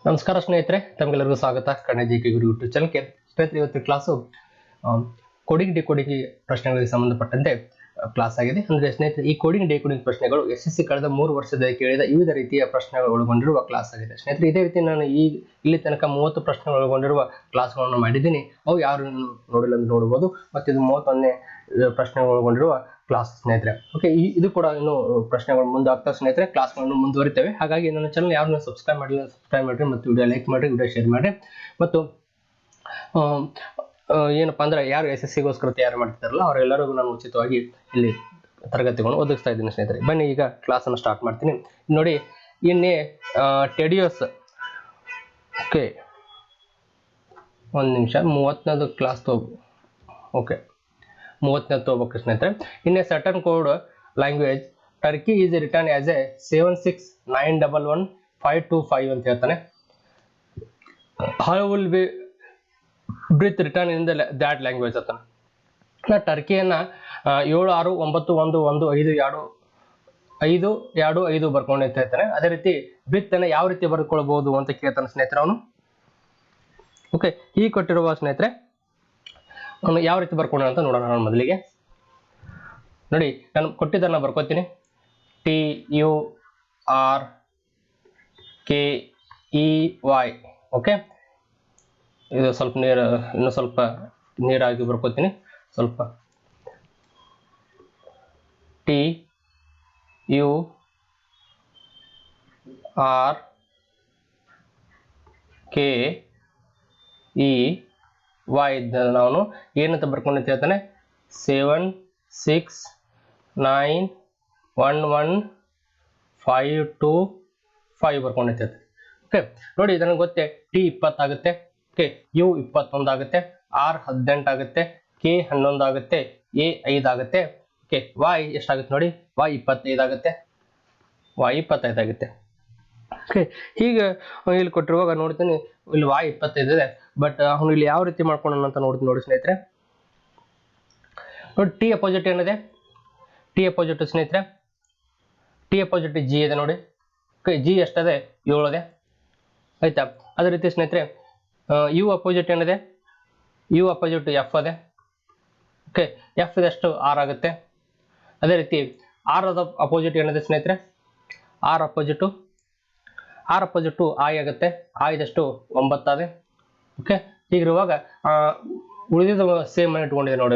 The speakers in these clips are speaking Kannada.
ನಮಸ್ಕಾರ ಸ್ನೇಹಿತರೆ, ತಮಗೆಲ್ಲರಿಗೂ ಸ್ವಾಗತ KannadaGKGuru ಯೂಟ್ಯೂಬ್ ಚಾನಲ್ಗೆ. ಸ್ನೇಹಿತರೆ, ಇವತ್ತು ಕ್ಲಾಸು ಕೋಡಿಂಗ್ ಡಿಕೋಡಿಂಗ್ ಪ್ರಶ್ನೆಗಳಿಗೆ ಸಂಬಂಧಪಟ್ಟಂತೆ ಕ್ಲಾಸ್ ಆಗಿದೆ. ಅಂದ್ರೆ ಸ್ನೇಹಿತರೆ, ಈ ಕೋಡಿಂಗ್ ಡಿಕೋಡಿಂಗ್ ಪ್ರಶ್ನೆಗಳು SSC ಕಳೆದ 3 ವರ್ಷದಲ್ಲಿ ಕೇಳಿದ ವಿವಿಧ ರೀತಿಯ ಪ್ರಶ್ನೆಗಳು ಒಳಗೊಂಡಿರುವ ಕ್ಲಾಸ್ ಆಗಿದೆ. ಸ್ನೇಹಿತರೆ, ಇದೇ ರೀತಿ ನಾನು ಇಲ್ಲಿ ತನಕ 30 ಪ್ರಶ್ನೆಗಳು ಒಳಗೊಂಡಿರುವ ಕ್ಲಾಸ್ಗಳನ್ನು ಮಾಡಿದ್ದೀನಿ. ಅವು ಯಾರು ನೋಡಿಲ್ಲ ಅಂತ ನೋಡಬಹುದು. ಮತ್ತು ಇದು 31ನೇ ಪ್ರಶ್ನೆಗಳು ಒಳಗೊಂಡಿರುವ ಕ್ಲಾಸ್ ಸ್ನೇಹಿತರೆ. ಓಕೆ, ಇದು ಕೂಡ ಇನ್ನು ಪ್ರಶ್ನೆಗಳು ಮುಂದೆ ಆಗ್ತಾ ಸ್ನೇಹಿತರೆ, ಕ್ಲಾಸ್ಗಳನ್ನು ಮುಂದುವರಿತೇವೆ. ಹಾಗಾಗಿ ನನ್ನ ಚಾನಲ್ ಯಾರನ್ನ ಸಬ್ಸ್ಕ್ರೈಬ್ ಮಾಡಿಲ್ಲ ಸಬ್ಸ್ಕ್ರೈಬ್ ಮಾಡಿರಿ, ಮತ್ತು ವಿಡಿಯೋ ಲೈಕ್ ಮಾಡಿರಿ, ವಿಡಿಯೋ ಶೇರ್ ಮಾಡಿರಿ. ಮತ್ತು ಏನಪ್ಪಾ ಅಂದ್ರೆ ಯಾರು SSCಗೋಸ್ಕರ ತಯಾರು ಮಾಡ್ತಿದ್ದಾರಲ್ಲ ಅವರೆಲ್ಲರಿಗೂ ನಾನು ಉಚಿತವಾಗಿ ಇಲ್ಲಿ ತರಗತಿಗಳನ್ನು ಒದಗಿಸ್ತಾ ಇದ್ದೀನಿ ಸ್ನೇಹಿತರೆ. ಬನ್ನಿ ಈಗ ಕ್ಲಾಸ್ ಅನ್ನು ಸ್ಟಾರ್ಟ್ ಮಾಡ್ತೀನಿ. ನೋಡಿ, ಇನ್ನೇ ಟೆಡಿಯಸ್. ಓಕೆ, ಒಂದು ನಿಮಿಷ, 30ನೇದು ಕ್ಲಾಸ್ ಓಕೆ 30ನೇದು ತಗೋಬೇಕು ಸ್ನೇಹಿತರೆ. In a certain code language Turkey is return as a 769115525 ಅಂತ ಹೇಳ್ತಾನೆ. How will be breath return in that language ಅಂತಾನೆ. ಟರ್ಕಿಯನ್ನ 7691152525 ಬರ್ಕೊಂಡು ಅಂತ ಹೇಳ್ತಾನೆ. ಅದೇ ರೀತಿ ಬ್ರೀತ್ ಅನ್ನ ಯಾವ ರೀತಿ ಬರ್ಕೊಳ್ಬಹುದು ಅಂತ ಕೇಳ್ತಾನೆ ಸ್ನೇಹಿತರೆ ಅವನು. ಓಕೆ, ಈ ಕೊಟ್ಟಿರುವ ಸ್ನೇಹಿತರೆ ಅವನು ಯಾವ ರೀತಿ ಬರ್ಕೊಂಡ ಅಂತ ನೋಡೋಣ. ನಾನು ಮೊದಲಿಗೆ ನೋಡಿ, ನಾನು ಕೊಟ್ಟಿದ್ದನ್ನ ಬರ್ಕೋತೀನಿ. TURKEY. ಓಕೆ, ಇದು ಸ್ವಲ್ಪ ನೀರು, ಇನ್ನು ಸ್ವಲ್ಪ ನೀರಾಗಿ ಬರ್ಕೋತೀನಿ. ಸ್ವಲ್ಪ TURKEY ನಾನು ಏನಂತ ಬರ್ಕೊಂಡು ಹೇಳ್ತಾನೆ, 769115525 ಬರ್ಕೊಂಡು ಹೇಳ್ತಾನೆ. ಓಕೆ, ನೋಡಿ, ನನಗೆ ಗೊತ್ತೇ T 20 ಆಗುತ್ತೆ. ಓಕೆ, U 21 ಆಗುತ್ತೆ, R 18 ಆಗುತ್ತೆ, K 11 ಆಗುತ್ತೆ, A 5 ಆಗುತ್ತೆ. ಓಕೆ, Y ಎಷ್ಟಾಗುತ್ತೆ ನೋಡಿ, Y 25 ಆಗುತ್ತೆ, Y 25 ಆಗುತ್ತೆ. ಓಕೆ, ಹೀಗೆ ಇಲ್ಲಿ ಕೊಟ್ಟಿರುವಾಗ ನೋಡ್ತೀನಿ, ಇಲ್ಲಿ Y 25 ಇದೆ. ಬಟ್ ಅವನು ಇಲ್ಲಿ ಯಾವ ರೀತಿ ಮಾಡ್ಕೊಳ್ಳೋಣ ಅಂತ ನೋಡಿ ಸ್ನೇಹಿತರೆ. ನೋಡಿ, T ಅಪೋಸಿಟ್ ಏನಿದೆ, T ಅಪೋಸಿಟ್ ಸ್ನೇಹಿತರೆ, T ಅಪೋಸಿಟ್ G ಇದೆ ನೋಡಿ. ಓಕೆ, G ಎಷ್ಟಿದೆ, 7 ಇದೆ ಆಯ್ತಾ. ಅದೇ ರೀತಿ ಸ್ನೇಹಿತರೆ, U ಅಪೋಸಿಟ್ ಏನಿದೆ, U ಅಪೋಸಿಟ್ F ಇದೆ. ಓಕೆ, F ಇದಷ್ಟು R ಆಗುತ್ತೆ. ಅದೇ ರೀತಿ R ಅಪೋಸಿಟ್ ಏನಿದೆ ಸ್ನೇಹಿತರೆ, R ಅಪೋಸಿಟ್ I ಆಗುತ್ತೆ. I ಇದಷ್ಟು 9 ಇದೆ. ಓಕೆ, ಹೀಗಿರುವಾಗ ಉಳಿದಿದ್ದ ಸೇಮ್ ಅನ್ನು ಇಟ್ಕೊಂಡಿದೆ ನೋಡಿ.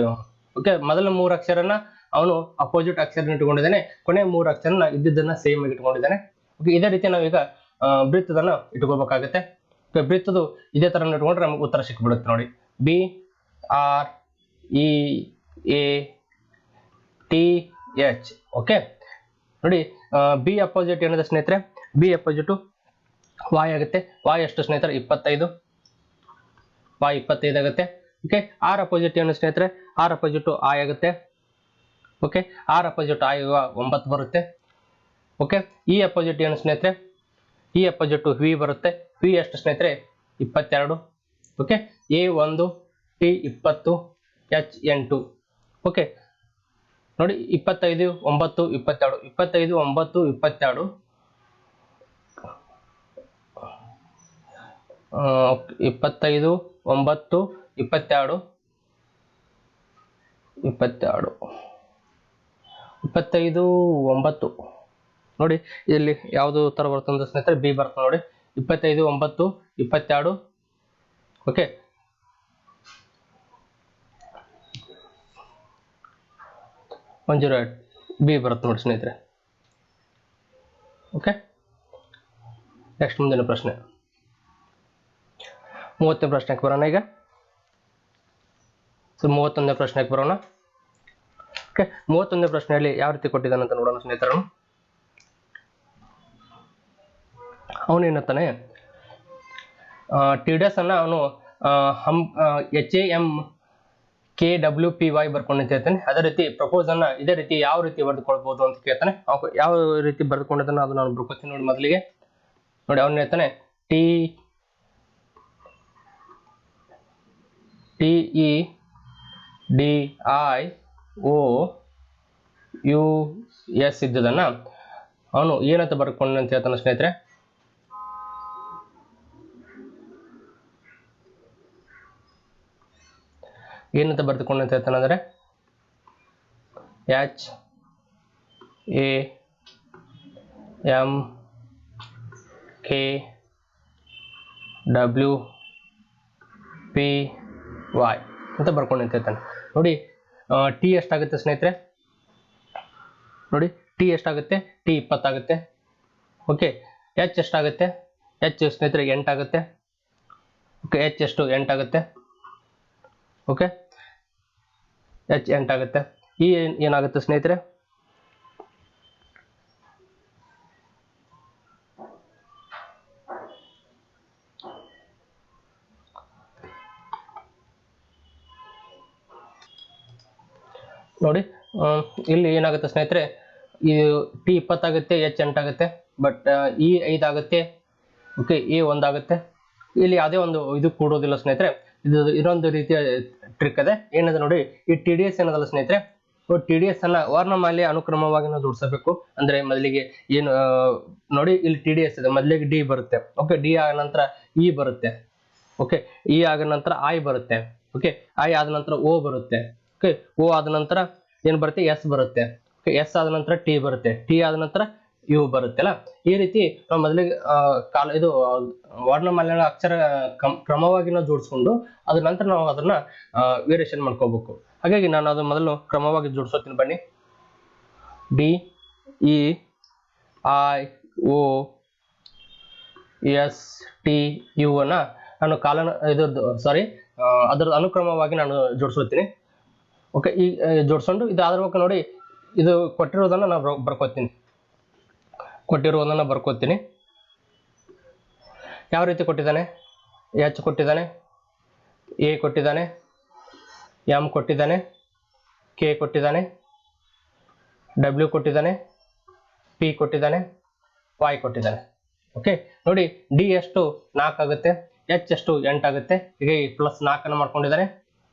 ಓಕೆ, ಮೊದಲ 3 ಅಕ್ಷರನ ಅವನು ಅಪೋಸಿಟ್ ಅಕ್ಷರ ಇಟ್ಕೊಂಡಿದ್ದಾನೆ, ಕೊನೆ 3 ಅಕ್ಷರನ ಇದ್ದಿದ್ದನ್ನ ಸೇಮ್ ಆಗಿ ಇಟ್ಕೊಂಡಿದ್ದಾನೆ. ಓಕೆ, ಇದೇ ರೀತಿ ನಾವೀಗ ಬ್ರೀತ್ದನ್ನ ಇಟ್ಕೋಬೇಕಾಗುತ್ತೆ. ಬ್ರೀತ್ದು ಇದೇ ತರ ಇಟ್ಕೊಂಡ್ರೆ ನಮ್ಗೆ ಉತ್ತರ ಸಿಕ್ಬಿಡುತ್ತೆ ನೋಡಿ. BREATH. ಓಕೆ, ನೋಡಿ, B ಅಪೋಸಿಟ್ ಏನಿದೆ ಸ್ನೇಹಿತರೆ, B ಅಪೋಸಿಟ್ Y ಆಗುತ್ತೆ. Y ಎಷ್ಟು ಸ್ನೇಹಿತರೆ, 25. Y 25 ಆಗುತ್ತೆ. ಓಕೆ, R ಅಪೋಸಿಟ್ ಏನು ಸ್ನೇಹಿತರೆ, R ಅಪೋಸಿಟ್ I ಆಗುತ್ತೆ. ಓಕೆ, R ಅಪೋಸಿಟ್ I 9 ಬರುತ್ತೆ. ಓಕೆ, E ಅಪೋಸಿಟ್ ಏನು ಸ್ನೇಹಿತರೆ, E ಅಪೋಸಿಟ್ V ಬರುತ್ತೆ. V ಎಷ್ಟು ಸ್ನೇಹಿತರೆ, 22. Okay, A1 T 20 H 8. Okay, ನೋಡಿ, 25 9 22, 25 9 22, 25 9 22, 25 9 ನೋಡಿ, ಇಲ್ಲಿ ಯಾವುದು ಉತ್ತರ ಬರ್ತಂದ್ರೆ ಸ್ನೇಹಿತರೆ B ಬರ್ತದೆ ನೋಡಿ. 25 9 22. ಓಕೆ, B ಬರುತ್ತೆ ನೋಡಿ ಸ್ನೇಹಿತರೆ. ಓಕೆ, ನೆಕ್ಸ್ಟ್ ಮುಂದಿನ ಪ್ರಶ್ನೆ 30ನೇ ಪ್ರಶ್ನೆಗೆ ಬರೋಣ. ಈಗ 31ನೇ ಪ್ರಶ್ನೆಗೆ ಬರೋಣ. ಓಕೆ, 31ನೇ ಪ್ರಶ್ನೆಯಲ್ಲಿ ಯಾವ ರೀತಿ ಕೊಟ್ಟಿದ್ದಾನೆ ಅಂತ ನೋಡೋಣ ಸ್ನೇಹಿತರನ್ನು. ಅವನೇನಂತಾನೆ, TDS ಅನ್ನ ಅವನು HAMKWPY ಬರ್ಕೊಂಡು ಹೇಳ್ತಾನೆ. ಅದೇ ರೀತಿ ಪ್ರಪೋಸ್ ಅನ್ನ ಇದೇ ರೀತಿ ಯಾವ ರೀತಿ ಬರೆದುಕೊಳ್ಬಹುದು ಅಂತ ಕೇಳ್ತಾನೆ. ಯಾವ ರೀತಿ ಬರೆದುಕೊಂಡಿದ್ದಾನೆ ಅದು ನಾನು ಬರ್ಕೋತೀನಿ ನೋಡಿ. ಮೊದಲಿಗೆ ನೋಡಿ, ಅವನು ಹೇಳ್ತಾನೆ TEDIOUS ಇದ್ದದನ್ನ ಅವನು ಏನಂತ ಬರ್ಕೊಂಡು ಅಂತ ಹೇಳ್ತಾನೆ ಸ್ನೇಹಿತರೆ. ಏನಂತ ಬರೆದುಕೊಂಡಂತ ಹೇಳ್ತಾನಂದ್ರೆ HAMKWPY ಅಂತ ಬರ್ಕೊಂಡು ಹೇಳ್ತಾನೆ. ನೋಡಿ ಟಿ ಎಷ್ಟಾಗುತ್ತೆ ಸ್ನೇಹಿತರೆ, ನೋಡಿ ಟಿ ಎಷ್ಟಾಗುತ್ತೆ, ಟಿ 20 ಆಗುತ್ತೆ. ಓಕೆ, ಎಚ್ ಎಷ್ಟಾಗುತ್ತೆ, ಎಚ್ ಸ್ನೇಹಿತರೆ 8 ಆಗುತ್ತೆ. ಓಕೆ, ಎಚ್ ಎಷ್ಟು 8 ಆಗುತ್ತೆ. ಓಕೆ, ಎಚ್ 8 ಆಗುತ್ತೆ. ಈ ಏನಾಗುತ್ತೆ ಸ್ನೇಹಿತರೆ, ನೋಡಿ ಇಲ್ಲಿ ಏನಾಗುತ್ತೆ ಸ್ನೇಹಿತರೆ, ಈ ಟಿ 20 ಆಗುತ್ತೆ, ಎಚ್ 8 ಆಗುತ್ತೆ, ಬಟ್ ಇ 5 ಆಗುತ್ತೆ. ಓಕೆ, ಎ 1 ಆಗುತ್ತೆ. ಇಲ್ಲಿ ಯಾವುದೇ ಒಂದು ಇದು ಕೂಡೋದಿಲ್ಲ ಸ್ನೇಹಿತರೆ. ಇದು ಇನ್ನೊಂದು ರೀತಿಯ ಟ್ರಿಕ್ ಇದೆ. ಏನಂದ್ರೆ ನೋಡಿ, ಈ ಟಿ ಡಿ ಎಸ್ ಏನದಲ್ಲ ಸ್ನೇಹಿತರೆ, ಟಿ ಡಿ ಎಸ್ ಅನ್ನ ವರ್ಣಮಾಲೆ ಅನುಕ್ರಮವಾಗಿ ನಾವು ಜೋಡಿಸಬೇಕು. ಅಂದ್ರೆ ಮೊದಲಿಗೆ ಏನು ನೋಡಿ, ಇಲ್ಲಿ ಟಿ ಡಿ ಎಸ್ ಇದೆ, ಮೊದಲಿಗೆ ಡಿ ಬರುತ್ತೆ. ಓಕೆ, ಡಿ ಆದ ನಂತರ ಇ ಬರುತ್ತೆ. ಓಕೆ, ಇ ಆದ ನಂತರ ಐ ಬರುತ್ತೆ. ಓಕೆ, ಐ ಆದ ನಂತರ ಓ ಬರುತ್ತೆ. ಓಕೆ, ಓ ಆದ ನಂತರ ಏನ್ ಬರುತ್ತೆ, ಎಸ್ ಬರುತ್ತೆ. ಓಕೆ, ಎಸ್ ಆದ ನಂತರ ಟಿ ಬರುತ್ತೆ. ಟಿ ಆದ ನಂತರ ಯು ಬರುತ್ತೆ ಅಲ್ಲ. ಈ ರೀತಿ ನಾವು ಮೊದಲಿಗೆ ಇದು ವರ್ಣಮಾಲೆಗಳ ಅಕ್ಷರ ಕ್ರಮವಾಗಿ ನಾವು ಜೋಡಿಸ್ಕೊಂಡು ಅದ್ರ ನಂತರ ನಾವು ಅದನ್ನ ವೇರಿಯೇಷನ್ ಮಾಡ್ಕೋಬೇಕು. ಹಾಗಾಗಿ ನಾನು ಅದು ಮೊದಲು ಕ್ರಮವಾಗಿ ಜೋಡಿಸೋತೀನಿ ಬನ್ನಿ. D E I O S T U ಅನ್ನ ನಾನು ಅದರ ಅನುಕ್ರಮವಾಗಿ ನಾನು ಜೋಡಿಸುತ್ತೀನಿ. ಓಕೆ, ಈ ಜೋಡಿಸ್ಕೊಂಡು ಇದಾದ್ರ ಬಗ್ಗೆ ನೋಡಿ, ಇದು ಕೊಟ್ಟಿರೋದನ್ನ ನಾನು ಬರ್ಕೋತೀನಿ. ಯಾವ ರೀತಿ ಕೊಟ್ಟಿದ್ದಾನೆ, ಎಚ್ ಕೊಟ್ಟಿದ್ದಾನೆ, ಎ ಕೊಟ್ಟಿದ್ದಾನೆ, ಎಂ ಕೊಟ್ಟಿದ್ದಾನೆ, ಕೆ ಕೊಟ್ಟಿದ್ದಾನೆ, ಡಬ್ಲ್ಯೂ ಕೊಟ್ಟಿದ್ದಾನೆ, ಪಿ ಕೊಟ್ಟಿದ್ದಾನೆ, ವೈ ಕೊಟ್ಟಿದ್ದಾನೆ. ಓಕೆ, ನೋಡಿ ಡಿ ಎಷ್ಟು 4 ಆಗುತ್ತೆ, ಎಚ್ ಎಷ್ಟು 8 ಆಗುತ್ತೆ. ಹೀಗೆ ಪ್ಲಸ್ 4 ಅನ್ನು ಮಾಡ್ಕೊಂಡಿದ್ದಾನೆ.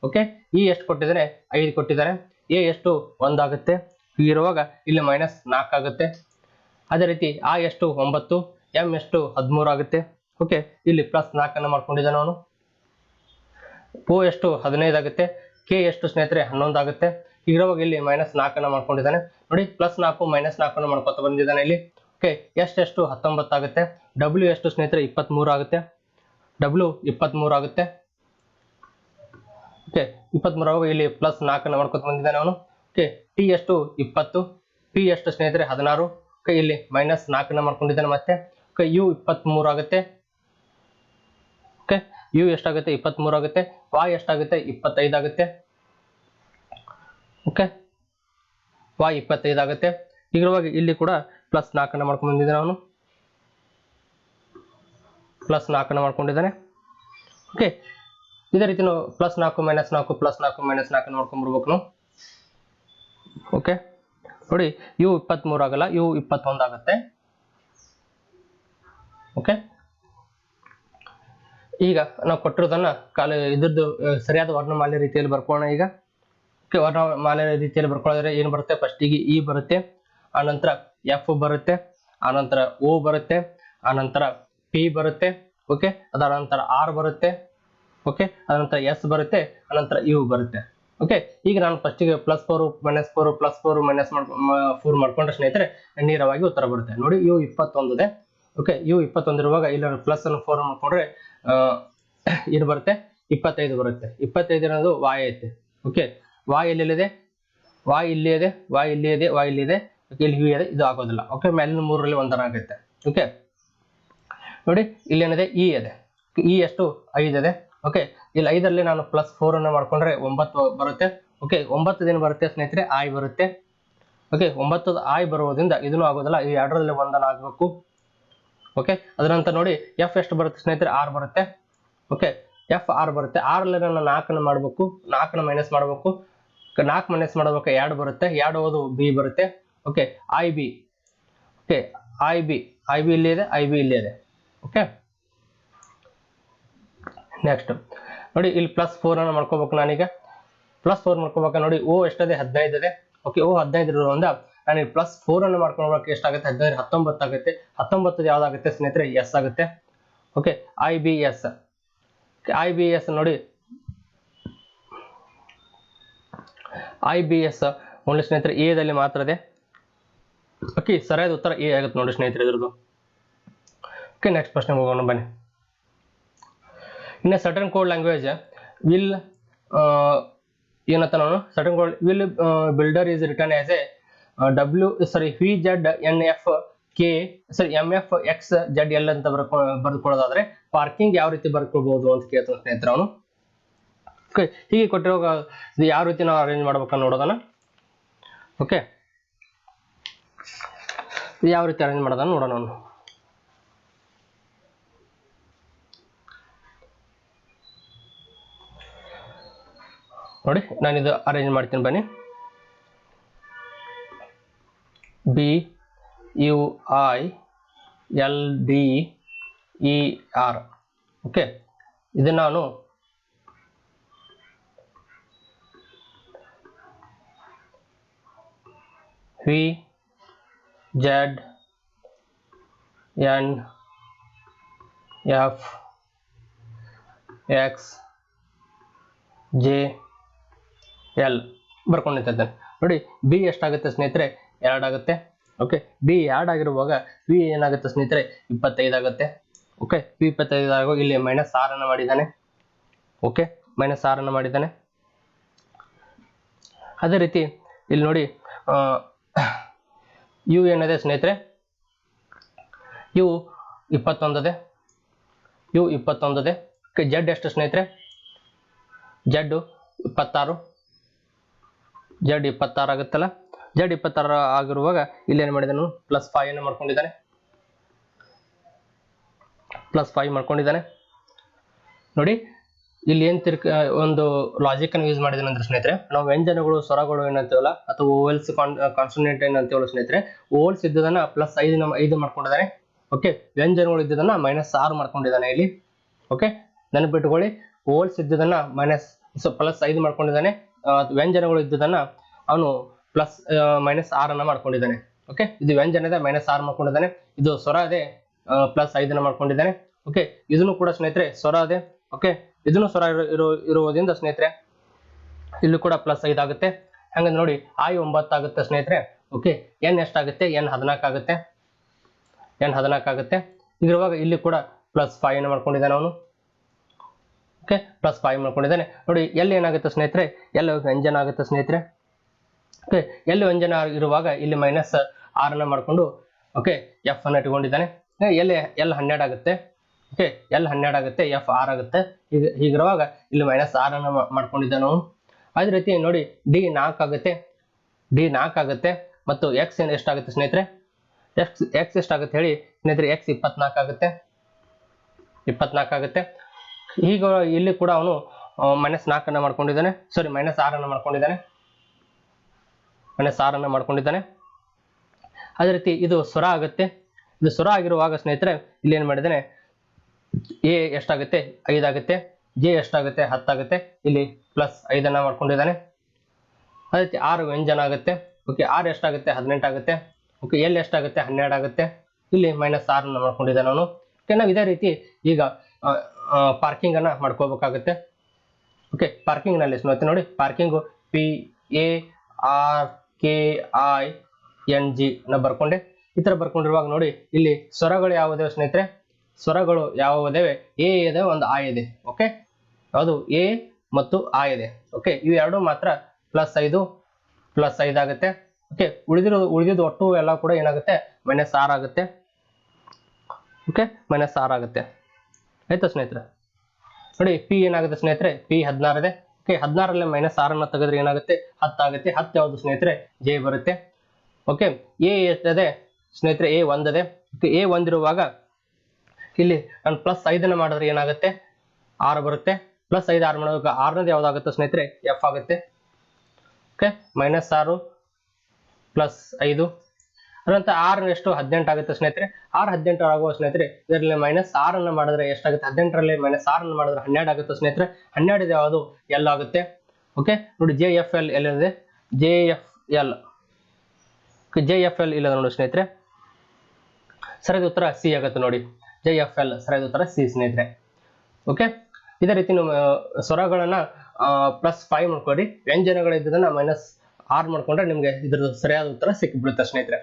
ಓಕೆ, ಇ ಎಷ್ಟು ಕೊಟ್ಟಿದ್ದಾನೆ, 5 ಕೊಟ್ಟಿದ್ದಾನೆ. ಎ ಎಷ್ಟು 1 ಆಗುತ್ತೆ. ಹೀಗಿರುವಾಗ ಇಲ್ಲಿ -4 ಆಗುತ್ತೆ. ಅದೇ ರೀತಿ ಆ ಎಷ್ಟು 9, ಎಂ ಎಷ್ಟು 13 ಆಗುತ್ತೆ. ಓಕೆ, ಇಲ್ಲಿ +4 ಅನ್ನು ಮಾಡ್ಕೊಂಡಿದ್ದಾನೆ ಅವನು. ಓ ಎಷ್ಟು 15 ಆಗುತ್ತೆ. ಕೆ ಎಷ್ಟು ಸ್ನೇಹಿತರೆ 11 ಆಗುತ್ತೆ. ಹೀಗಿರುವಾಗ ಇಲ್ಲಿ -4 ಅನ್ನು ಮಾಡ್ಕೊಂಡಿದ್ದಾನೆ. ನೋಡಿ, +4 -4 ಅನ್ನು ಮಾಡ್ಕೊತ ಬಂದಿದ್ದಾನೆ ಇಲ್ಲಿ. ಓಕೆ, ಎಷ್ಟು 19 ಆಗುತ್ತೆ. ಡಬ್ಲ್ಯೂ ಎಷ್ಟು ಸ್ನೇಹಿತರೆ 23 ಆಗುತ್ತೆ. ಡಬ್ಲ್ಯೂ 23 ಆಗುತ್ತೆ. ಓಕೆ, 23 ಆಗುವಾಗ ಇಲ್ಲಿ +4 ಅನ್ನು ಮಾಡ್ಕೊತ ಬಂದಿದ್ದಾನೆ ಅವನು. ಓಕೆ, ಟಿ ಎಷ್ಟು 20, ಪಿ ಎಷ್ಟು ಸ್ನೇಹಿತರೆ 16. ಓಕೆ, ಇಲ್ಲಿ -4 ಅನ್ನು ಮಾಡ್ಕೊಂಡಿದ್ದಾನೆ ಮತ್ತೆ. ಓಕೆ, ಯು 23 ಆಗುತ್ತೆ. ಓಕೆ, ಯು ಎಷ್ಟಾಗುತ್ತೆ 23 ಆಗುತ್ತೆ. ವಾಯ್ ಎಷ್ಟಾಗುತ್ತೆ 25 ಆಗುತ್ತೆ. ಓಕೆ, ವಾಯ್ 25 ಆಗುತ್ತೆ. ಹೀಗಿರುವಾಗ ಇಲ್ಲಿ ಕೂಡ +4 ಅನ್ನು ಮಾಡ್ಕೊಂಡು ಬಂದಿದ್ದಾನೆ ಅವನು. +4 ಅನ್ನು ಮಾಡ್ಕೊಂಡಿದ್ದಾನೆ. ಓಕೆ, ಇದೇ ರೀತಿ ನಾವು +4 -4 +4 -4 ಮಾಡ್ಕೊಂಡು ಬರ್ಬೇಕು ನಾವು. ಓಕೆ, ನೋಡಿ ಯು 23 ಆಗಲ್ಲ, ಯು 21 ಆಗುತ್ತೆ. ಓಕೆ, ಈಗ ನಾವು ಕೊಟ್ಟಿರೋದನ್ನ ಇದ್ರದ್ದು ಸರಿಯಾದ ವರ್ಣಮಾಲೆ ರೀತಿಯಲ್ಲಿ ಬರ್ಕೊಳ್ಳೋಣ ಈಗ. ಓಕೆ, ವರ್ಣಮಾಲೆ ರೀತಿಯಲ್ಲಿ ಬರ್ಕೊಳ್ಳೋದ್ರೆ ಏನು ಬರುತ್ತೆ, ಫಸ್ಟಿಗೆ ಇ ಬರುತ್ತೆ, ಆನಂತರ ಎಫ್ ಬರುತ್ತೆ, ಆನಂತರ ಓ ಬರುತ್ತೆ, ಆನಂತರ ಪಿ ಬರುತ್ತೆ. ಓಕೆ, ಅದರ ನಂತರ ಆರ್ ಬರುತ್ತೆ. ಓಕೆ, ಅದರ ನಂತರ ಎಸ್ ಬರುತ್ತೆ, ಅನಂತರ ಯು ಬರುತ್ತೆ. ಓಕೆ, ಈಗ ನಾನು ಫಸ್ಟಿಗೆ +4 -4 +4 -4 ಮಾಡ್ಕೊಂಡ್ರೆ ಸ್ನೇಹಿತರೆ ನೇರವಾಗಿ ಉತ್ತರ ಬರುತ್ತೆ. ನೋಡಿ, ಯು 21 ಇದೆ. ಓಕೆ, ಯು 21 ಇರುವಾಗ ಇಲ್ಲಿ ಪ್ಲಸ್ ಅನ್ನು 4 ಮಾಡ್ಕೊಂಡ್ರೆ ಏನು ಬರುತ್ತೆ, 25 ಬರುತ್ತೆ. 25 ಅನ್ನೋದು ವಾಯ್ ಐತೆ. ಓಕೆ, ವಾಯ್ ಎಲ್ಲಿದೆ, ವಾಯ್ ಇಲ್ಲಿ ಇದೆ, ವಾಯ್ ಇಲ್ಲಿ ಇದೆ, ವಾಯ್ ಇಲ್ಲಿ ಇದೆ. ಇಲ್ಲಿ ಯು ಇದೆ, ಇದು ಆಗೋದಿಲ್ಲ. ಓಕೆ, ಮೇಲಿನ 3ರಲ್ಲಿ ಒಂದರ ಆಗುತ್ತೆ. ಓಕೆ, ನೋಡಿ ಇಲ್ಲಿ ಏನಿದೆ, ಇ ಇದೆ. ಇ ಎಷ್ಟು 5 ಇದೆ. ಓಕೆ, ಇಲ್ಲಿ 5ರಲ್ಲಿ ನಾನು +4 ಅನ್ನು ಮಾಡ್ಕೊಂಡ್ರೆ 9 ಬರುತ್ತೆ. ಓಕೆ, 9 ಏನು ಬರುತ್ತೆ ಸ್ನೇಹಿತರೆ, ಐ ಬರುತ್ತೆ. ಓಕೆ, 9 ಐ ಬರುವುದರಿಂದ ಇದನ್ನು ಆಗೋದಿಲ್ಲ, ಈ 2ರಲ್ಲಿ ಒಂದನ್ನು ಆಗಬೇಕು. ಓಕೆ, ಅದರ ನಂತರ ನೋಡಿ ಎಫ್ ಎಷ್ಟು ಬರುತ್ತೆ ಸ್ನೇಹಿತರೆ, 6 ಬರುತ್ತೆ. ಓಕೆ, ಎಫ್ 6 ಬರುತ್ತೆ. 6ರಲ್ಲಿ ನಾನು 4 ಮಾಡಬೇಕು, 4 ಮೈನಸ್ ಮಾಡಬೇಕು. 4 ಮೈನಸ್ ಮಾಡಬೇಕು, 2 ಬರುತ್ತೆ. 2 ಹೋದು ಬಿ ಬರುತ್ತೆ. Okay, I B. Okay, I B ಇಲ್ಲಿ ಇದೆ, ಐ ಬಿ ಇಲ್ಲಿ ಇದೆ. ಓಕೆ, ನೆಕ್ಸ್ಟ್ ನೋಡಿ ಇಲ್ಲಿ +4 ಅನ್ನು ಮಾಡ್ಕೋಬೇಕು. ನಾನೀಗ +4 ಮಾಡ್ಕೋಬೇಕು. ನೋಡಿ ಓ ಎಷ್ಟಿದೆ, 15 ಇದೆ. ಓಕೆ, ಓ 15 ಇರೋದ್ರಿಂದ ನಾನು +4 ಅನ್ನು ಮಾಡ್ಕೊಳ್ಬೇಕು. ಎಷ್ಟಾಗುತ್ತೆ, 15 19 ಆಗುತ್ತೆ. 19 ಯಾವ್ದಾಗುತ್ತೆ ಸ್ನೇಹಿತರೆ, ಎಸ್ ಆಗುತ್ತೆ. Okay, I B S. I B S ನೋಡಿ IBS ಓನ್ಲಿ ಸ್ನೇಹಿತರೆ ಎ ದಲ್ಲಿ ಮಾತ್ರ ಇದೆ. ಓಕೆ, ಸರಿಯಾದ ಉತ್ತರ ಎ ಆಗುತ್ತೆ ನೋಡಿ ಸ್ನೇಹಿತರೆ ಇದ್ರದ್ದು. ಓಕೆ, ನೆಕ್ಸ್ಟ್ ಪ್ರಶ್ನೆ ಹೋಗೋಣ ಬನ್ನಿ. In certain code language will ಏನಂತ ನಾನು certain code will builder is return as A VZNFK MFXZL ಅಂತ ಬರ್ಕೊಳ್ಳೋದಾದ್ರೆ ಪಾರ್ಕಿಂಗ್ ಯಾವ ರೀತಿ ಬರ್ಕೊಳ್ಬಹುದು ಅಂತ ಕೇಳ್ತಾನೆ ಸ್ನೇಹಿತರೆ ಅವನು. ಓಕೆ, ಹೀಗೆ ಕೊಟ್ಟಿರುವಾಗ ಇದು ಯಾವ ರೀತಿ ನಾವು ಅರೇಂಜ್ ಮಾಡ್ಬೇಕಂತ ನೋಡೋದನ್ನ. ಓಕೆ, ಯಾವ ರೀತಿ ಅರೇಂಜ್ ಮಾಡೋದನ್ನ ನೋಡೋಣ. ನೋಡಿ, ನಾನಿದು ಅರೇಂಜ್ ಮಾಡ್ತೀನಿ ಬನ್ನಿ. BUILDER. ಓಕೆ, ಇದನ್ನ ನಾನು VZNFXJL ಬರ್ಕೊಂಡಿದ್ದೇನೆ. ನೋಡಿ, ಬಿ ಎಷ್ಟಾಗುತ್ತೆ ಸ್ನೇಹಿತರೆ? 2 ಆಗುತ್ತೆ. ಓಕೆ, ಬಿ 2 ಆಗಿರುವಾಗ ವಿ ಏನಾಗುತ್ತೆ ಸ್ನೇಹಿತರೆ? 25 ಆಗುತ್ತೆ. ಓಕೆ, ವಿ 25 ಆಗುವಾಗ ಇಲ್ಲಿ -6 ಅನ್ನು ಮಾಡಿದ್ದಾನೆ. ಓಕೆ, -6 ಅನ್ನು ಮಾಡಿದ್ದಾನೆ. ಅದೇ ರೀತಿ ಇಲ್ಲಿ ನೋಡಿ, ಯು ಏನಿದೆ ಸ್ನೇಹಿತರೆ? ಯು 21 ಇದೆ. ಯು 21 ಇದೆ. ಓಕೆ, ಜೆಡ್ ಎಷ್ಟು ಸ್ನೇಹಿತರೆ? ಜೆಡ್ 26. ಜೆಡ್ 26 ಆಗುತ್ತಲ್ಲ. ಜೆಡ್ 26 ಆಗಿರುವಾಗ ಇಲ್ಲಿ ಏನು ಮಾಡಿದಾನು? +5 ಅನ್ನು ಮಾಡ್ಕೊಂಡಿದ್ದಾನೆ. +5 ಮಾಡ್ಕೊಂಡಿದ್ದಾನೆ. ನೋಡಿ, ಇಲ್ಲಿ ಏನ್ ಒಂದು ಲಾಜಿಕ್ ಅನ್ನು ಯೂಸ್ ಮಾಡಿದಾನೆ ಅಂದ್ರೆ ಸ್ನೇಹಿತರೆ, ನಾವು ವ್ಯಂಜನಗಳು, ಸ್ವರಗಳು ಏನಂತೀವಲ್ಲ, ಅಥವಾ ಓವೆಲ್ಸ್, ಕಾನ್ಸೋನೆಂಟ್ ಏನಂತೀವಲ್ಲ ಸ್ನೇಹಿತರೆ, ಓವೆಲ್ಸ್ ಇದ್ದದನ್ನ +5 ಮಾಡ್ಕೊಂಡಿದ್ದಾನೆ. ಓಕೆ, ವ್ಯಂಜನಗಳು ಇದ್ದದನ್ನ -6 ಮಾಡ್ಕೊಂಡಿದ್ದಾನೆ ಇಲ್ಲಿ. ಓಕೆ, ನೆನಪಿಟ್ಟುಕೊಳ್ಳಿ, ಓವೆಲ್ಸ್ ಇದ್ದದನ್ನ +5 ಮಾಡ್ಕೊಂಡಿದ್ದಾನೆ. ವ್ಯಂಜನಗಳು ಇದ್ದದನ್ನ ಅವನು -6 ಅನ್ನ ಮಾಡ್ಕೊಂಡಿದ್ದಾನೆ. ಓಕೆ, ಇದು ವ್ಯಂಜನದ -6 ಮಾಡ್ಕೊಂಡಿದ್ದಾನೆ. ಇದು ಸ್ವರ ಇದೆ, +5 ಅನ್ನ ಮಾಡ್ಕೊಂಡಿದ್ದಾನೆ. ಓಕೆ, ಇದನ್ನು ಕೂಡ ಸ್ನೇಹಿತರೆ ಸ್ವರ ಇದೆ. ಓಕೆ, ಇದನ್ನು ಸ್ವರ ಇರುವುದರಿಂದ ಸ್ನೇಹಿತರೆ ಇಲ್ಲೂ ಕೂಡ +5 ಆಗುತ್ತೆ. ಹಂಗಂದ್ರೆ ನೋಡಿ, I 9 ಆಗುತ್ತೆ ಸ್ನೇಹಿತರೆ. ಓಕೆ, N ಎಷ್ಟಾಗುತ್ತೆ? N 14 ಆಗುತ್ತೆ. N 14 ಆಗುತ್ತೆ. ಇರುವಾಗ ಇಲ್ಲಿ ಕೂಡ +5 ಅನ್ನು ಮಾಡ್ಕೊಂಡಿದ್ದಾನೆ ಅವನು. ಓಕೆ, +5 ಮಾಡ್ಕೊಂಡಿದ್ದಾನೆ. ನೋಡಿ, ಎಲ್ಲಿ ಏನಾಗುತ್ತೆ ಸ್ನೇಹಿತರೆ? ಎಲ್ಲ ವ್ಯಂಜನ ಆಗುತ್ತೆ ಸ್ನೇಹಿತರೆ. ಓಕೆ, ಎಲ್ಲಿ ವ್ಯಂಜನ ಇರುವಾಗ ಇಲ್ಲಿ -6 ಅನ್ನ ಮಾಡ್ಕೊಂಡು ಓಕೆ ಎಫ್ ಅನ್ನು ಇಟ್ಕೊಂಡಿದ್ದಾನೆ. ಎಲ್ಲಿ L 12 ಆಗುತ್ತೆ. ಓಕೆ, L 12 ಆಗುತ್ತೆ, F 6 ಆಗುತ್ತೆ. ಹೀಗಿರುವಾಗ ಇಲ್ಲಿ -6 ಅನ್ನು ಮಾಡ್ಕೊಂಡಿದ್ದಾನೆ ಅವನು. ಅದೇ ರೀತಿ ನೋಡಿ, D 4 ಆಗುತ್ತೆ. D 4 ಆಗುತ್ತೆ. ಮತ್ತು X ಎಷ್ಟಾಗುತ್ತೆ ಸ್ನೇಹಿತರೆ? X ಎಷ್ಟಾಗುತ್ತೆ ಹೇಳಿ ಸ್ನೇಹಿತರೆ? X 24 ಆಗುತ್ತೆ. 24 ಆಗುತ್ತೆ. ಈಗ ಇಲ್ಲಿ ಕೂಡ ಅವನು -4 ಅನ್ನು ಮಾಡ್ಕೊಂಡಿದ್ದಾನೆ. ಸಾರಿ, -6 ಅನ್ನು ಮಾಡ್ಕೊಂಡಿದ್ದಾನೆ. -6 ಅನ್ನು ಮಾಡ್ಕೊಂಡಿದ್ದಾನೆ. ಅದೇ ರೀತಿ ಇದು ಸ್ವರ ಆಗುತ್ತೆ. ಇದು ಸ್ವರ ಆಗಿರುವಾಗ ಸ್ನೇಹಿತರೆ ಇಲ್ಲಿ ಏನ್ ಮಾಡಿದ್ದಾನೆ? ಎ ಎಷ್ಟಾಗುತ್ತೆ? 5 ಆಗುತ್ತೆ. ಜೆ ಎಷ್ಟಾಗುತ್ತೆ? 10 ಆಗುತ್ತೆ. ಇಲ್ಲಿ +5 ಅನ್ನ ಮಾಡ್ಕೊಂಡಿದ್ದಾನೆ. ಅದೇ ರೀತಿ ಆರ್ ವ್ಯಂಜನ ಆಗುತ್ತೆ. ಓಕೆ, ಆರ್ ಎಷ್ಟಾಗುತ್ತೆ? 18 ಆಗುತ್ತೆ. ಓಕೆ, ಎಲ್ ಎಷ್ಟಾಗುತ್ತೆ? 12 ಆಗುತ್ತೆ. ಇಲ್ಲಿ -6 ಅನ್ನ ಮಾಡ್ಕೊಂಡಿದ್ದಾನೆ ಅವನು. ಓಕೆ, ನಾವು ಇದೇ ರೀತಿ ಈಗ ಪಾರ್ಕಿಂಗ್ ಅನ್ನ ಮಾಡ್ಕೋಬೇಕಾಗುತ್ತೆ. ಓಕೆ, ಪಾರ್ಕಿಂಗ್ ನಲ್ಲಿ ಸ್ನೇಹಿತರೆ ನೋಡಿ, ಪಾರ್ಕಿಂಗ್ PARKING ನ ಬರ್ಕೊಂಡೆ. ಈ ತರ ಬರ್ಕೊಂಡಿರುವಾಗ ನೋಡಿ, ಇಲ್ಲಿ ಸ್ವರಗಳು ಯಾವುದೇ ಸ್ನೇಹಿತರೆ? ಸ್ವರಗಳು ಯಾವುದಿವೆ? ಎ ಇದೆ, ಒಂದು ಆ ಇದೆ. ಓಕೆ, ಅದು ಎ ಮತ್ತು ಆ ಇದೆ. ಓಕೆ, ಇವು ಎರಡು ಮಾತ್ರ +5 ಆಗುತ್ತೆ. ಓಕೆ, ಉಳಿದಿದ್ದು ಒಟ್ಟು ಎಲ್ಲ ಕೂಡ ಏನಾಗುತ್ತೆ? -6 ಆಗುತ್ತೆ. ಓಕೆ, -6 ಆಗುತ್ತೆ. ಆಯ್ತಾ ಸ್ನೇಹಿತರೆ? ನೋಡಿ, ಪಿ ಏನಾಗುತ್ತೆ ಸ್ನೇಹಿತರೆ? ಪಿ 16 ಇದೆ. ಓಕೆ, 16ರಲ್ಲಿ -6 ಅನ್ನ ತೆಗೆದ್ರೆ ಏನಾಗುತ್ತೆ? 10 ಆಗುತ್ತೆ. 10 ಯಾವುದು ಸ್ನೇಹಿತರೆ? ಜೆ ಬರುತ್ತೆ. ಓಕೆ, ಎ ಎಷ್ಟಿದೆ ಸ್ನೇಹಿತರೆ? ಎ 1 ಇದೆ. ಓಕೆ, ಎ 1 ಇರುವಾಗ ಇಲ್ಲಿ ನಾನು +5 ಅನ್ನ ಮಾಡಿದ್ರೆ ಏನಾಗುತ್ತೆ? 6 ಬರುತ್ತೆ. +5 6 ಮಾಡುವಾಗ 6ನದು ಯಾವ್ದಾಗುತ್ತೆ ಸ್ನೇಹಿತರೆ? ಎಫ್ ಆಗುತ್ತೆ. ಓಕೆ, -6 +5 ಅದಂತ 6 ಎಷ್ಟು? 18 ಆಗುತ್ತೆ ಸ್ನೇಹಿತರೆ. 6 18 ಆಗುವ ಸ್ನೇಹಿತರೆ ಇದರಲ್ಲಿ -6 ಅನ್ನ ಮಾಡಿದ್ರೆ ಎಷ್ಟಾಗುತ್ತೆ? 18ರಲ್ಲಿ -6 ಅನ್ನ ಮಾಡಿದ್ರೆ 12 ಆಗುತ್ತೆ ಸ್ನೇಹಿತರೆ. 12 ಇದೆ ಯಾವುದು? ಎಲ್ ಆಗುತ್ತೆ. ಓಕೆ, ನೋಡಿ, JFL ಎಲ್ಲಿದೆ? JFL. ಓಕೆ, JFL ಇಲ್ಲ ನೋಡಿ ಸ್ನೇಹಿತರೆ. ಸರಿಯಾದ ಉತ್ತರ ಸಿ ಆಗುತ್ತೆ ನೋಡಿ. JFL ಸರಿಯಾದ ಉತ್ತರ ಸಿ ಸ್ನೇಹಿತರೆ. ಓಕೆ, ಇದೇ ರೀತಿ ನಾವು ಸ್ವರಗಳನ್ನ +5 ಮಾಡ್ಕೊಳ್ಳಿ. ವ್ಯಂಜನಗಳಿದ್ದದನ್ನ -6 ಮಾಡ್ಕೊಂಡ್ರೆ ನಿಮಗೆ ಇದ್ರ ಸರಿಯಾದ ಉತ್ತರ ಸಿಕ್ಬಿಡುತ್ತೆ ಸ್ನೇಹಿತರೆ.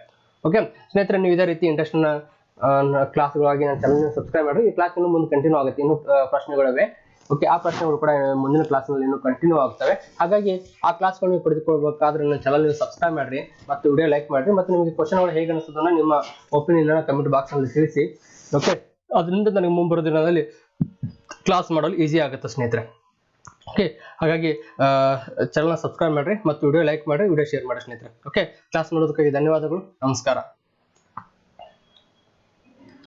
ಓಕೆ ಸ್ನೇಹಿತರೆ, ನೀವು ಇದೇ ರೀತಿ ಇಂಟ್ರೆಸ್ಟ್ ಕ್ಲಾಸ್ಗಳಾಗಿ ನನ್ನ ಚಾನಲ್ ಸಬ್ಸ್ಕ್ರೈಬ್ ಮಾಡಿ. ಈ ಕ್ಲಾಸ್ ಇನ್ನು ಮುಂದೆ ಕಂಟಿನ್ಯೂ ಆಗುತ್ತೆ, ಇನ್ನೂ ಪ್ರಶ್ನೆಗಳಿವೆ. ಓಕೆ, ಆ ಪ್ರಶ್ನೆಗಳು ಕೂಡ ಮುಂದಿನ ಕ್ಲಾಸ್ನಲ್ಲಿ ಇನ್ನೂ ಕಂಟಿನ್ಯೂ ಆಗ್ತವೆ. ಹಾಗಾಗಿ ಆ ಕ್ಲಾಸ್ಗಳು ನೀವು ಪಡೆದುಕೊಳ್ಬೇಕಾದ್ರೆ ನನ್ನ ಚಾನಲ್ ನೀವು ಸಬ್ಸ್ಕ್ರೈಬ್ ಮಾಡಿರಿ ಮತ್ತು ವಿಡಿಯೋ ಲೈಕ್ ಮಾಡಿರಿ. ಮತ್ತು ನಿಮಗೆ ಕ್ವಶನ್ಗಳು ಹೇಗೆ ಅನಿಸ್ತದನ್ನ ನಿಮ್ಮ ಒಪಿನಿಯನ್ ಕಮೆಂಟ್ ಬಾಕ್ಸ್ ನಲ್ಲಿ ತಿಳಿಸಿ. ಓಕೆ, ಅದರಿಂದ ನನಗೆ ಮುಂಬರುವ ದಿನದಲ್ಲಿ ಕ್ಲಾಸ್ ಮಾಡಲು ಈಸಿ ಆಗುತ್ತೆ ಸ್ನೇಹಿತರೆ. ಓಕೆ, ಹಾಗಾಗಿ ಚಾನಲ್ನ ಸಬ್ಸ್ಕ್ರೈಬ್ ಮಾಡಿರಿ ಮತ್ತು ವಿಡಿಯೋ ಲೈಕ್ ಮಾಡಿರಿ, ವಿಡಿಯೋ ಶೇರ್ ಮಾಡಿ ಸ್ನೇಹಿತರೆ. ಓಕೆ, ಕ್ಲಾಸ್ ನೋಡೋದಕ್ಕಾಗಿ ಧನ್ಯವಾದಗಳು. ನಮಸ್ಕಾರ.